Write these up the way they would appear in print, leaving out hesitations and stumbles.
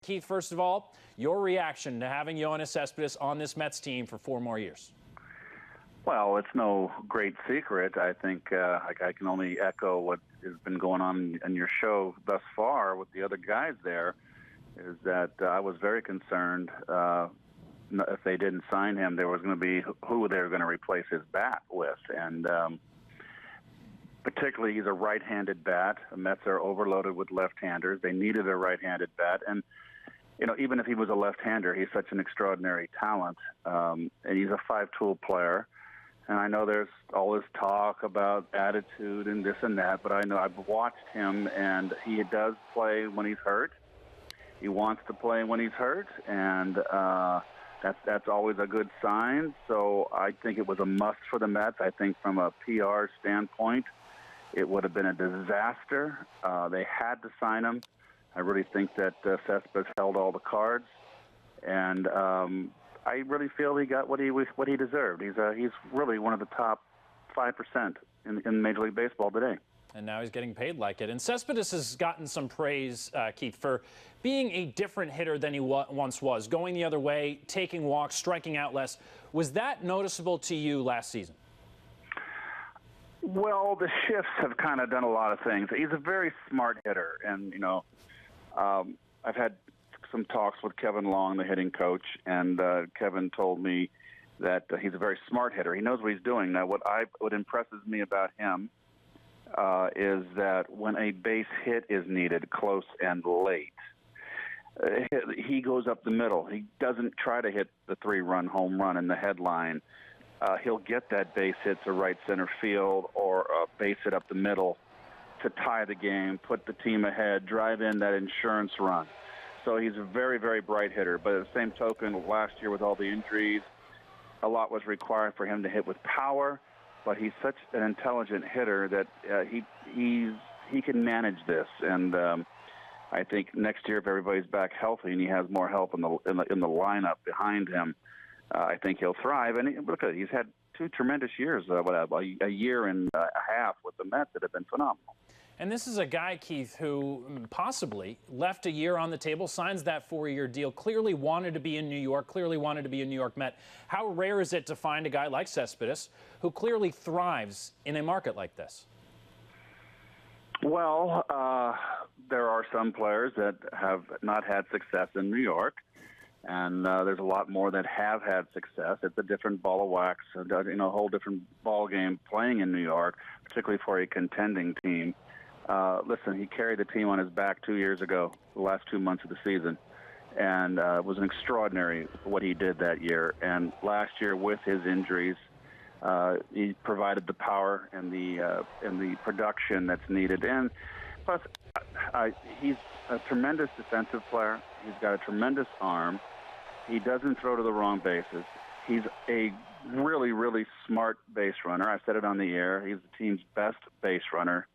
Keith, first of all, your reaction to having Yoenis Cespedes on this Mets team for 4 more years? Well, it's no great secret. I think I can only echo what has been going on in your show thus far with the other guys there, is that I was very concerned if they didn't sign him, there was going to be who they were going to replace his bat with. And particularly, he's a right-handed bat. The Mets are overloaded with left-handers. They needed a right-handed bat. And even if he was a left-hander, he's such an extraordinary talent. And he's a five-tool player. And I know there's all this talk about attitude and this and that, but I know I've watched him, and he does play when he's hurt. He wants to play when he's hurt, and that's always a good sign. So I think it was a must for the Mets. I think from a PR standpoint, it would have been a disaster. They had to sign him. I really think that Cespedes held all the cards, and I really feel he got what he deserved. He's really one of the top 5% in Major League Baseball today. And now he's getting paid like it. And Cespedes has gotten some praise, Keith, for being a different hitter than he once was, going the other way, taking walks, striking out less. Was that noticeable to you last season? Well, the shifts have kind of done a lot of things. He's a very smart hitter, and I've had some talks with Kevin Long, the hitting coach, and Kevin told me that he's a very smart hitter. He knows what he's doing. Now, what impresses me about him is that when a base hit is needed, close and late, he goes up the middle. He doesn't try to hit the 3-run home run in the headline. He'll get that base hit to right center field or base hit up the middle to tie the game, put the team ahead, drive in that insurance run. So he's a very, very bright hitter. But at the same token, last year with all the injuries, a lot was required for him to hit with power. But he's such an intelligent hitter that he can manage this. And I think next year, if everybody's back healthy and he has more help in the lineup behind him, I think he'll thrive. And look at it, he's had 2 tremendous years, a year and a half with the Mets that have been phenomenal. And this is a guy, Keith, who possibly left a year on the table, signs that 4-year deal, clearly wanted to be in New York, clearly wanted to be a New York Met. How rare is it to find a guy like Cespedes who clearly thrives in a market like this? Well, there are some players that have not had success in New York, and there's a lot more that have had success. It's a different ball of wax, a whole different ball game playing in New York, particularly for a contending team. Listen, he carried the team on his back 2 years ago, the last 2 months of the season, and it was an extraordinary what he did that year. And last year, with his injuries, he provided the power and the production that's needed. And plus, he's a tremendous defensive player. He's got a tremendous arm. He doesn't throw to the wrong bases. He's a really, really smart base runner. I said it on the air. He's the team's best base runner.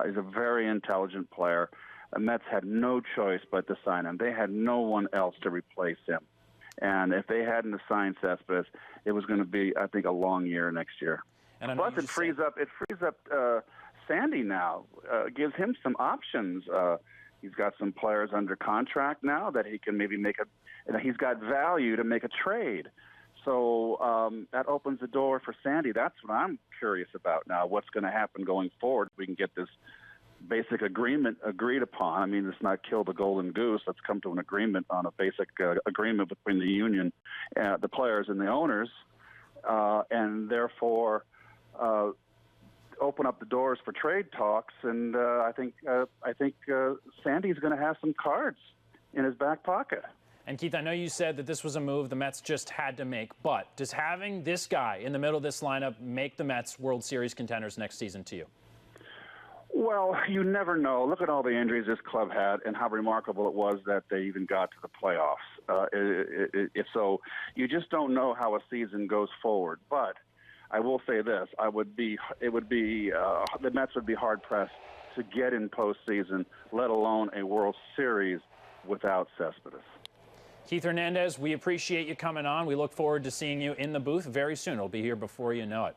He's a very intelligent player. The Mets had no choice but to sign him. They had no one else to replace him. And if they hadn't signed Cespedes, it was going to be, I think, a long year next year. And plus, it frees up Sandy now. Gives him some options. He's got some players under contract now that he can maybe he's got value to make a trade. So that opens the door for Sandy. That's what I'm curious about now, what's going to happen going forward. We can get this basic agreement agreed upon. I mean, let's not kill the golden goose. Let's come to an agreement on a basic agreement between the union, the players, and the owners, and therefore open up the doors for trade talks. And I think Sandy's going to have some cards in his back pocket. And, Keith, I know you said that this was a move the Mets just had to make, but does having this guy in the middle of this lineup make the Mets World Series contenders next season to you? Well, you never know. Look at all the injuries this club had and how remarkable it was that they even got to the playoffs. So you just don't know how a season goes forward. But I will say this. The Mets would be hard-pressed to get in postseason, let alone a World Series, without Cespedes. Keith Hernandez, we appreciate you coming on. We look forward to seeing you in the booth very soon. It'll be here before you know it.